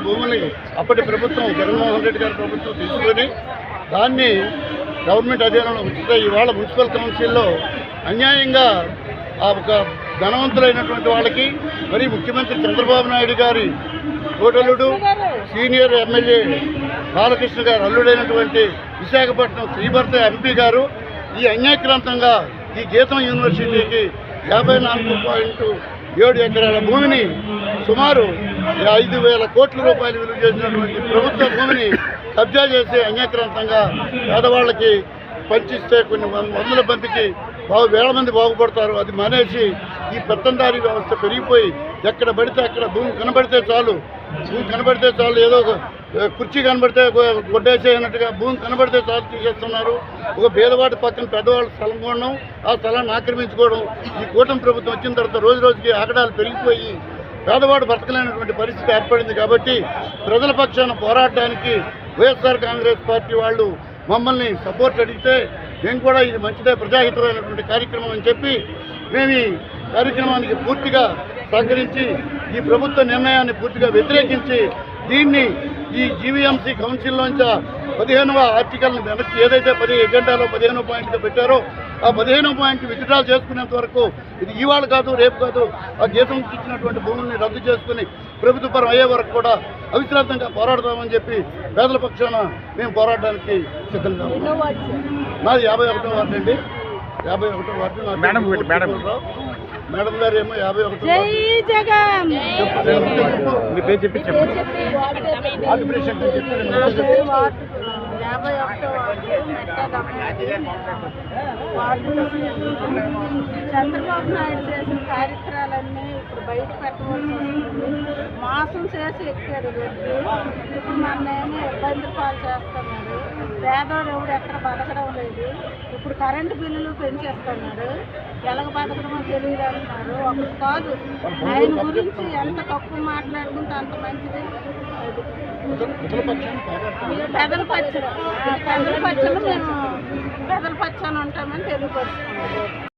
భూముల్ని అప్పటి ప్రభుత్వం జగన్మోహన్ రెడ్డి గారి ప్రభుత్వం తీసుకొని దాన్ని గవర్నమెంట్ అధీనంలో ఉంచితే ఇవాళ మున్సిపల్ కౌన్సిల్లో అన్యాయంగా ఆ ఒక ధనవంతులైనటువంటి వాళ్ళకి మరి ముఖ్యమంత్రి చంద్రబాబు నాయుడు గారి కోటలుడు సీనియర్ ఎమ్మెల్యే బాలకృష్ణ గారు అల్లుడైనటువంటి విశాఖపట్నం శ్రీభర్త ఎంపీ గారు ఈ అన్యాయక్రాంతంగా ఈ గీతం యూనివర్సిటీకి 54.7 ఎకరాల భూమిని సుమారు 5,000 కోట్ల రూపాయలు విలువ చేసినటువంటి ప్రభుత్వ భూమిని కబ్జా చేసి అన్యాయక్రాంతంగా పేదవాళ్ళకి పంచిస్తే కొన్ని వందల మందికి వేల మంది బాగుపడతారు. అది మానేసి ఈ పెత్తందారీ వ్యవస్థ పెరిగిపోయి ఎక్కడ పడితే అక్కడ భూమి కనబడితే చాలు ఏదో ఒక కుర్చీ కనబడితే కొట్టేసేయనట్టుగా భూమి కనబడితే చాలు తీసేస్తున్నారు. ఒక పేదవాడి పక్కన పెద్దవాళ్ళ స్థలం కొనడం, ఆ స్థలాన్ని ఆక్రమించుకోవడం. ఈ కూటమి ప్రభుత్వం వచ్చిన తర్వాత రోజు రోజుకి ఆగడాలు పెరిగిపోయి పేదవాడు బ్రతకలేనటువంటి పరిస్థితి ఏర్పడింది. కాబట్టి ప్రజల పక్షాన పోరాటానికి వైఎస్ఆర్ కాంగ్రెస్ పార్టీ వాళ్ళు మమ్మల్ని సపోర్ట్ అడిగితే మేము కూడా ఇది మంచిదే, ప్రజాహితమైనటువంటి కార్యక్రమం అని చెప్పి మేము ఈ కార్యక్రమానికి పూర్తిగా సహకరించి ఈ ప్రభుత్వ నిర్ణయాన్ని పూర్తిగా వ్యతిరేకించి దీన్ని ఈ జీవీఎంసీ కౌన్సిల్లోంచి 15వ ఆర్టికల్ని వెనక్కి ఏదైతే 10 ఎజెండాలో 15వ పాయింట్గా పెట్టారో ఆ 15వ పాయింట్ విత్డ్రా చేసుకునేంత వరకు ఇది ఇవాళ కాదు రేపు కాదు ఆ గీతం ఇచ్చినటువంటి భూముల్ని రద్దు చేసుకుని ప్రభుత్వపరం అయ్యే వరకు కూడా అవిశ్రాంతంగా పోరాడతామని చెప్పి పేదల పక్షాన మేము పోరాడడానికి సిద్ధంగా ఉన్నాం. నాది 51వ వార్డు అండి, 51వ వార్డు. మేడం గారు ఏమో 51వ చంద్రబాబు నాయుడు చేసిన కార్యక్రమాలన్నీ ఇప్పుడు బయట పెట్టవలసి వస్తుంది. మోసం చేసి ఎక్కాడు వ్యక్తి. ఇప్పుడు మనమేమో ఇబ్బంది పాలు చేస్తున్నాడు. పేదోడు ఎవడు ఎక్కడ బతకడం లేదు. ఇప్పుడు కరెంటు బిల్లులు పెంచేస్తున్నాడు. ఎలాగ బతకడమో తెలియదు అంటున్నారు. ఒకటి కాదు, ఆయన గురించి ఎంత తక్కువ మాట్లాడుకుంటే అంత మంచిది. పెదల పచ్చలు మేము పెదల పచ్చని ఉంటామని తెలియపరుచుకున్నాం.